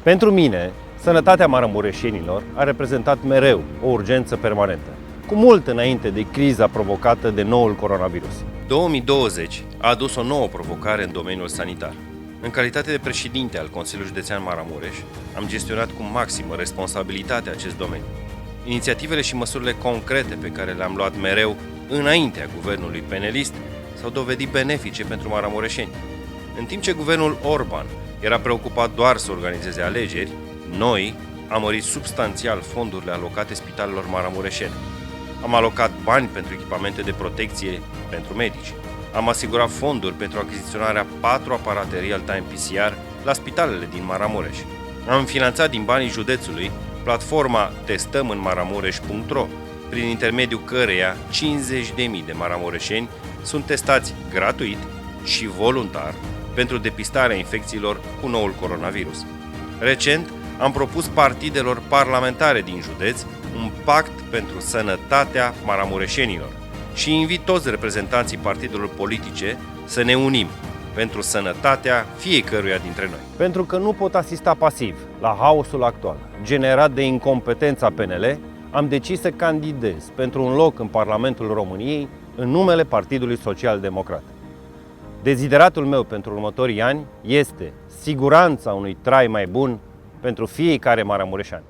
Pentru mine, sănătatea maramureșenilor a reprezentat mereu o urgență permanentă, cu mult înainte de criza provocată de noul coronavirus. 2020 a adus o nouă provocare în domeniul sanitar. În calitate de președinte al Consiliului Județean Maramureș, am gestionat cu maximă responsabilitate acest domeniu. Inițiativele și măsurile concrete pe care le-am luat mereu înaintea guvernului penelist s-au dovedit benefice pentru maramureșeni. În timp ce guvernul Orban era preocupat doar să organizeze alegeri, noi am mărit substanțial fondurile alocate spitalelor maramureșene. Am alocat bani pentru echipamente de protecție pentru medici. Am asigurat fonduri pentru achiziționarea 4 aparate real-time PCR la spitalele din Maramureș. Am finanțat din banii județului platforma testămânmaramureș.ro, prin intermediul căreia 50.000 de maramureșeni sunt testați gratuit și voluntar pentru depistarea infecțiilor cu noul coronavirus. Recent, am propus partidelor parlamentare din județ un pact pentru sănătatea maramureșenilor și invit toți reprezentanții partidelor politice să ne unim pentru sănătatea fiecăruia dintre noi. Pentru că nu pot asista pasiv la haosul actual, generat de incompetența PNL, am decis să candidez pentru un loc în Parlamentul României în numele Partidului Social Democrat. Dezideratul meu pentru următorii ani este siguranța unui trai mai bun pentru fiecare maramureșan.